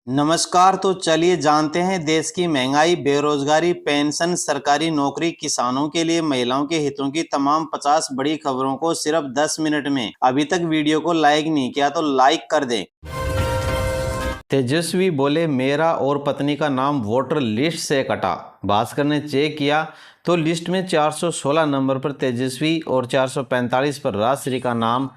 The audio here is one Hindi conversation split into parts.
नमस्कार। तो चलिए जानते हैं देश की महंगाई, बेरोजगारी, पेंशन, सरकारी नौकरी, किसानों के लिए महिलाओं के हितों की तमाम 50 बड़ी खबरों को सिर्फ 10 मिनट में। अभी तक वीडियो को लाइक नहीं किया तो लाइक कर दें। तेजस्वी बोले मेरा और पत्नी का नाम वोटर लिस्ट से कटा। भास्कर ने चेक किया तो लिस्ट में 416 नंबर पर तेजस्वी और 445 पर राजश्री का नाम,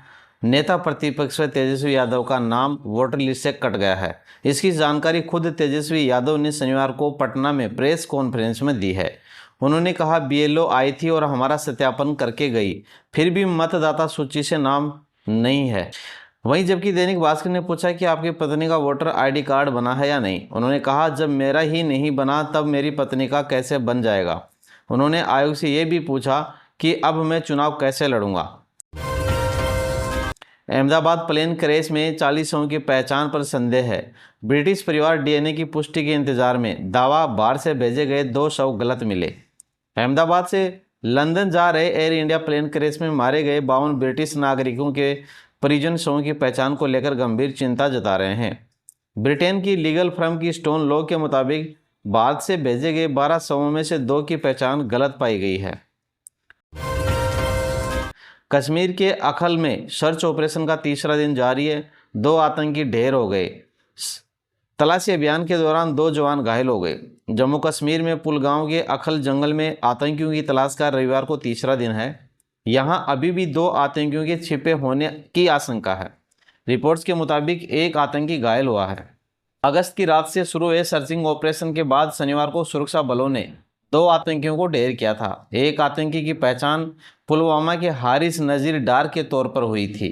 नेता प्रतिपक्ष तेजस्वी यादव का नाम वोटर लिस्ट से कट गया है। इसकी जानकारी खुद तेजस्वी यादव ने शनिवार को पटना में प्रेस कॉन्फ्रेंस में दी है। उन्होंने कहा, बीएलओ आई थी और हमारा सत्यापन करके गई, फिर भी मतदाता सूची से नाम नहीं है। वहीं जबकि दैनिक भास्कर ने पूछा कि आपकी पत्नी का वोटर आईडी कार्ड बना है या नहीं, उन्होंने कहा, जब मेरा ही नहीं बना तब मेरी पत्नी का कैसे बन जाएगा। उन्होंने आयोग से ये भी पूछा कि अब मैं चुनाव कैसे लड़ूंगा। अहमदाबाद प्लेन क्रैश में 40 की पहचान पर संदेह है। ब्रिटिश परिवार डीएनए की पुष्टि के इंतजार में। दावा, बाहर से भेजे गए 2 शव गलत मिले। अहमदाबाद से लंदन जा रहे एयर इंडिया प्लेन क्रैश में मारे गए 52 ब्रिटिश नागरिकों के परिजन शवों की पहचान को लेकर गंभीर चिंता जता रहे हैं। ब्रिटेन की लीगल फर्म की स्टोन लॉ के मुताबिक भारत से भेजे गए 12 शवों में से 2 की पहचान गलत पाई गई है। कश्मीर के अखल में सर्च ऑपरेशन का तीसरा दिन जारी है। 2 आतंकी ढेर हो गए। तलाशी अभियान के दौरान 2 जवान घायल हो गए। जम्मू कश्मीर में पुलगांव के अखल जंगल में आतंकियों की तलाश का रविवार को तीसरा दिन है। यहां अभी भी 2 आतंकियों के छिपे होने की आशंका है। रिपोर्ट्स के मुताबिक एक आतंकी घायल हुआ है। अगस्त की रात से शुरू हुए सर्चिंग ऑपरेशन के बाद शनिवार को सुरक्षा बलों ने 2 आतंकियों को ढेर किया था। एक आतंकी की पहचान पुलवामा के हारिस नजीर डार के तौर पर हुई थी।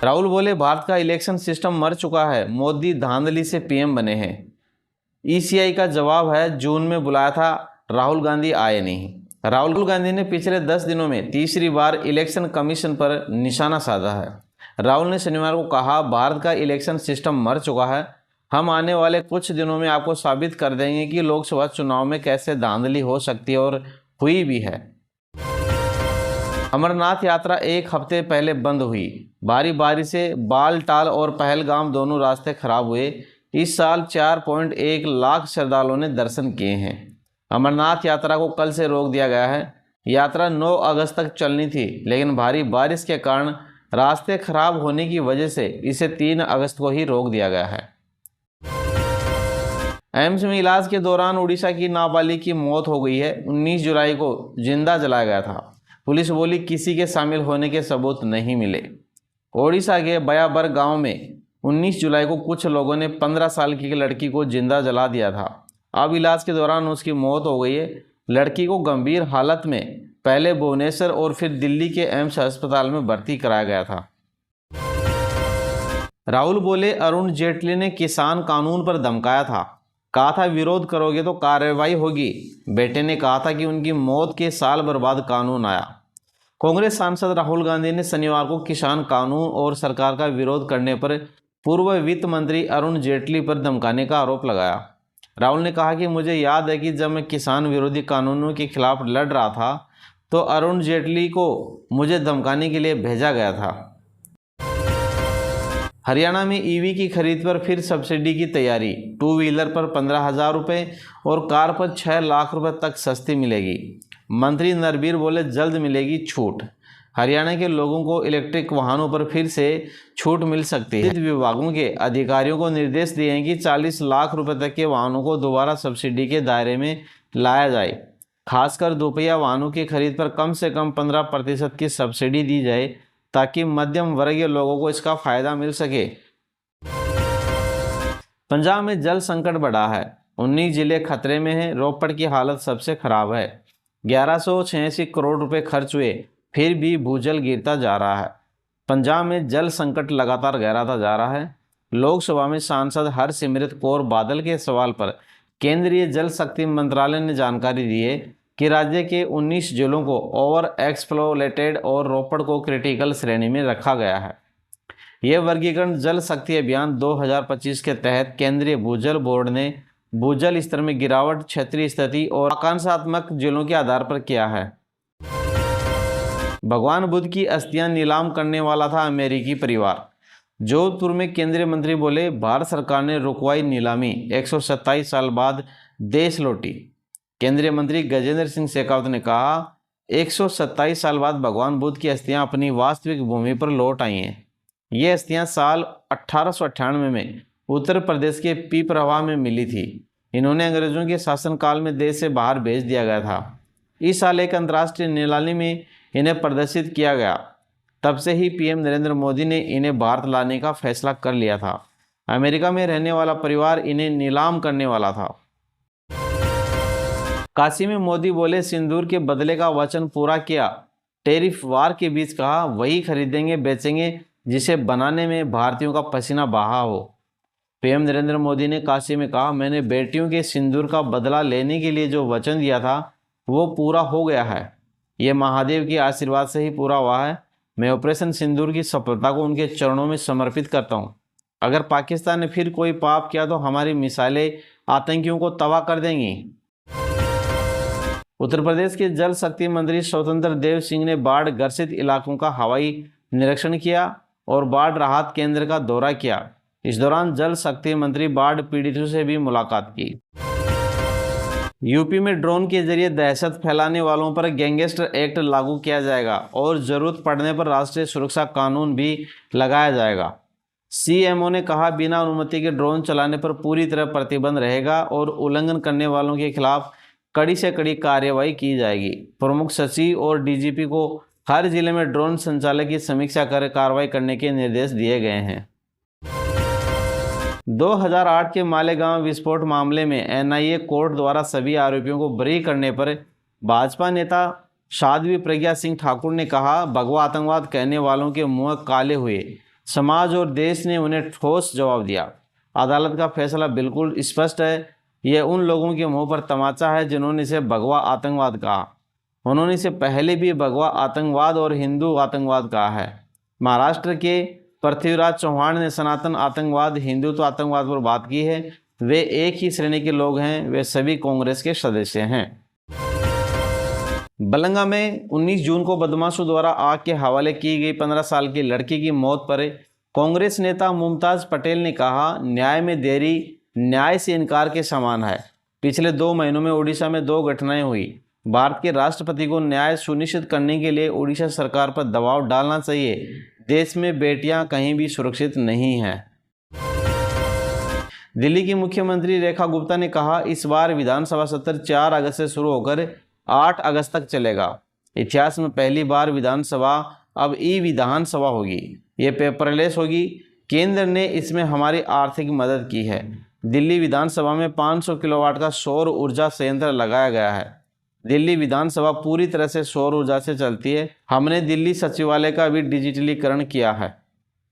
राहुल बोले भारत का इलेक्शन सिस्टम मर चुका है, मोदी धांधली से पीएम बने हैं। ईसीआई का जवाब है, जून में बुलाया था, राहुल गांधी आए नहीं। राहुल गांधी ने पिछले 10 दिनों में तीसरी बार इलेक्शन कमीशन पर निशाना साधा है। राहुल ने शनिवार को कहा, भारत का इलेक्शन सिस्टम मर चुका है। हम आने वाले कुछ दिनों में आपको साबित कर देंगे कि लोकसभा चुनाव में कैसे धांधली हो सकती है, और हुई भी है। अमरनाथ यात्रा 1 हफ्ते पहले बंद हुई। भारी बारिश से बालटाल और पहलगाम दोनों रास्ते खराब हुए। इस साल 4.1 लाख श्रद्धालुओं ने दर्शन किए हैं। अमरनाथ यात्रा को कल से रोक दिया गया है। यात्रा 9 अगस्त तक चलनी थी, लेकिन भारी बारिश के कारण रास्ते खराब होने की वजह से इसे 3 अगस्त को ही रोक दिया गया है। एम्स में इलाज के दौरान उड़ीसा की नाबालिग की मौत हो गई है। 19 जुलाई को जिंदा जलाया गया था। पुलिस बोली किसी के शामिल होने के सबूत नहीं मिले। ओडिशा के बयाबर गांव में 19 जुलाई को कुछ लोगों ने 15 साल की लड़की को जिंदा जला दिया था। अब इलाज के दौरान उसकी मौत हो गई है। लड़की को गंभीर हालत में पहले भुवनेश्वर और फिर दिल्ली के एम्स अस्पताल में भर्ती कराया गया था। राहुल बोले, अरुण जेटली ने किसान कानून पर धमकाया था, कहा था विरोध करोगे तो कार्रवाई होगी। बेटे ने कहा था कि उनकी मौत के साल बाद कानून आया। कांग्रेस सांसद राहुल गांधी ने शनिवार को किसान कानून और सरकार का विरोध करने पर पूर्व वित्त मंत्री अरुण जेटली पर धमकाने का आरोप लगाया। राहुल ने कहा कि मुझे याद है कि जब मैं किसान विरोधी कानूनों के खिलाफ लड़ रहा था तो अरुण जेटली को मुझे धमकाने के लिए भेजा गया था। हरियाणा में ईवी की खरीद पर फिर सब्सिडी की तैयारी। 2 व्हीलर पर 15,000 रुपये और कार पर 6 लाख रुपए तक सस्ती मिलेगी। मंत्री नरबीर बोले, जल्द मिलेगी छूट। हरियाणा के लोगों को इलेक्ट्रिक वाहनों पर फिर से छूट मिल सकती है। विभागों के अधिकारियों को निर्देश दिए हैं कि 40 लाख रुपए तक के वाहनों को दोबारा सब्सिडी के दायरे में लाया जाए। खासकर दोपहिया वाहनों की खरीद पर कम से कम 15% की सब्सिडी दी जाए, ताकि मध्यम वर्गीय लोगों को इसका फायदा मिल सके। पंजाब में जल संकट बढ़ा है। 19 जिले खतरे में हैं। रोपड़ की हालत सबसे खराब है। 1186 करोड़ रुपए खर्च हुए, फिर भी भूजल गिरता जा रहा है। पंजाब में जल संकट लगातार गहराता जा रहा है। लोकसभा में सांसद हरसिमरत कौर बादल के सवाल पर केंद्रीय जल शक्ति मंत्रालय ने जानकारी दी है कि राज्य के 19 जिलों को ओवर एक्सप्लोरेटेड और रोपड़ को क्रिटिकल श्रेणी में रखा गया है। यह वर्गीकरण जल शक्ति अभियान 2025 के तहत केंद्रीय भूजल बोर्ड ने भूजल स्तर में गिरावट, क्षेत्रीय स्थिति और आकांक्षात्मक जिलों के आधार पर किया है। भगवान बुद्ध की अस्थियां नीलाम करने वाला था अमेरिकी परिवार। जोधपुर में केंद्रीय मंत्री बोले, भारत सरकार ने रुकवाई नीलामी, 127 साल बाद देश लौटी। केंद्रीय मंत्री गजेंद्र सिंह शेखावत ने कहा, 127 साल बाद भगवान बुद्ध की अस्थियां अपनी वास्तविक भूमि पर लौट आई हैं। ये अस्थियां साल 1898 में उत्तर प्रदेश के पीपरवाह में मिली थी। इन्होंने अंग्रेजों के शासनकाल में देश से बाहर भेज दिया गया था। इस साल एक अंतर्राष्ट्रीय नीलामी में इन्हें प्रदर्शित किया गया। तब से ही पीएम नरेंद्र मोदी ने इन्हें भारत लाने का फैसला कर लिया था। अमेरिका में रहने वाला परिवार इन्हें नीलाम करने वाला था। काशी में मोदी बोले, सिंदूर के बदले का वचन पूरा किया। टैरिफ वार के बीच कहा, वही खरीदेंगे बेचेंगे जिसे बनाने में भारतीयों का पसीना बहा हो। पीएम नरेंद्र मोदी ने काशी में कहा, मैंने बेटियों के सिंदूर का बदला लेने के लिए जो वचन दिया था वो पूरा हो गया है। ये महादेव के आशीर्वाद से ही पूरा हुआ है। मैं ऑपरेशन सिंदूर की सफलता को उनके चरणों में समर्पित करता हूँ। अगर पाकिस्तान ने फिर कोई पाप किया तो हमारी मिसाइलें आतंकियों को तबाह कर देंगी। उत्तर प्रदेश के जल शक्ति मंत्री स्वतंत्र देव सिंह ने बाढ़ ग्रसित इलाकों का हवाई निरीक्षण किया और बाढ़ राहत केंद्र का दौरा किया। इस दौरान जल शक्ति मंत्री बाढ़ पीड़ितों से भी मुलाकात की। यूपी में ड्रोन के जरिए दहशत फैलाने वालों पर गैंगस्टर एक्ट लागू किया जाएगा और जरूरत पड़ने पर राष्ट्रीय सुरक्षा कानून भी लगाया जाएगा। सीएमओ ने कहा, बिना अनुमति के ड्रोन चलाने पर पूरी तरह प्रतिबंध रहेगा और उल्लंघन करने वालों के खिलाफ कड़ी से कड़ी कार्रवाई की जाएगी। प्रमुख सचिव और डीजीपी को हर जिले में ड्रोन संचालक की समीक्षा कर कार्रवाई करने के निर्देश दिए गए हैं। 2008 के मालेगांव विस्फोट मामले में एनआईए कोर्ट द्वारा सभी आरोपियों को बरी करने पर भाजपा नेता साध्वी प्रज्ञा सिंह ठाकुर ने कहा, भगवा आतंकवाद कहने वालों के मुंह काले हुए। समाज और देश ने उन्हें ठोस जवाब दिया। अदालत का फैसला बिल्कुल स्पष्ट है। यह उन लोगों के मुंह पर तमाचा है जिन्होंने इसे भगवा आतंकवाद कहा। उन्होंने इसे पहले भी भगवा आतंकवाद और हिंदू आतंकवाद कहा है। महाराष्ट्र के पृथ्वीराज चौहान ने सनातन आतंकवाद, हिंदुत्व आतंकवाद पर बात की है। वे एक ही श्रेणी के लोग हैं। वे सभी कांग्रेस के सदस्य हैं। बलंगा में 19 जून को बदमाशों द्वारा आग के हवाले की गई 15 साल की लड़की की मौत पर कांग्रेस नेता मुमताज पटेल ने कहा, न्याय में देरी न्याय से इनकार के समान है। पिछले 2 महीनों में उड़ीसा में 2 घटनाएं हुई। भारत के राष्ट्रपति को न्याय सुनिश्चित करने के लिए उड़ीसा सरकार पर दबाव डालना चाहिए। देश में बेटियां कहीं भी सुरक्षित नहीं हैं। दिल्ली की मुख्यमंत्री रेखा गुप्ता ने कहा, इस बार विधानसभा सत्र 4 अगस्त से शुरू होकर 8 अगस्त तक चलेगा। इतिहास में पहली बार विधानसभा अब ई विधानसभा होगी। ये पेपरलेस होगी। केंद्र ने इसमें हमारी आर्थिक मदद की है। दिल्ली विधानसभा में 500 किलोवाट का सौर ऊर्जा संयंत्र लगाया गया है। दिल्ली विधानसभा पूरी तरह से सौर ऊर्जा से चलती है। हमने दिल्ली सचिवालय का भी डिजिटलीकरण किया है।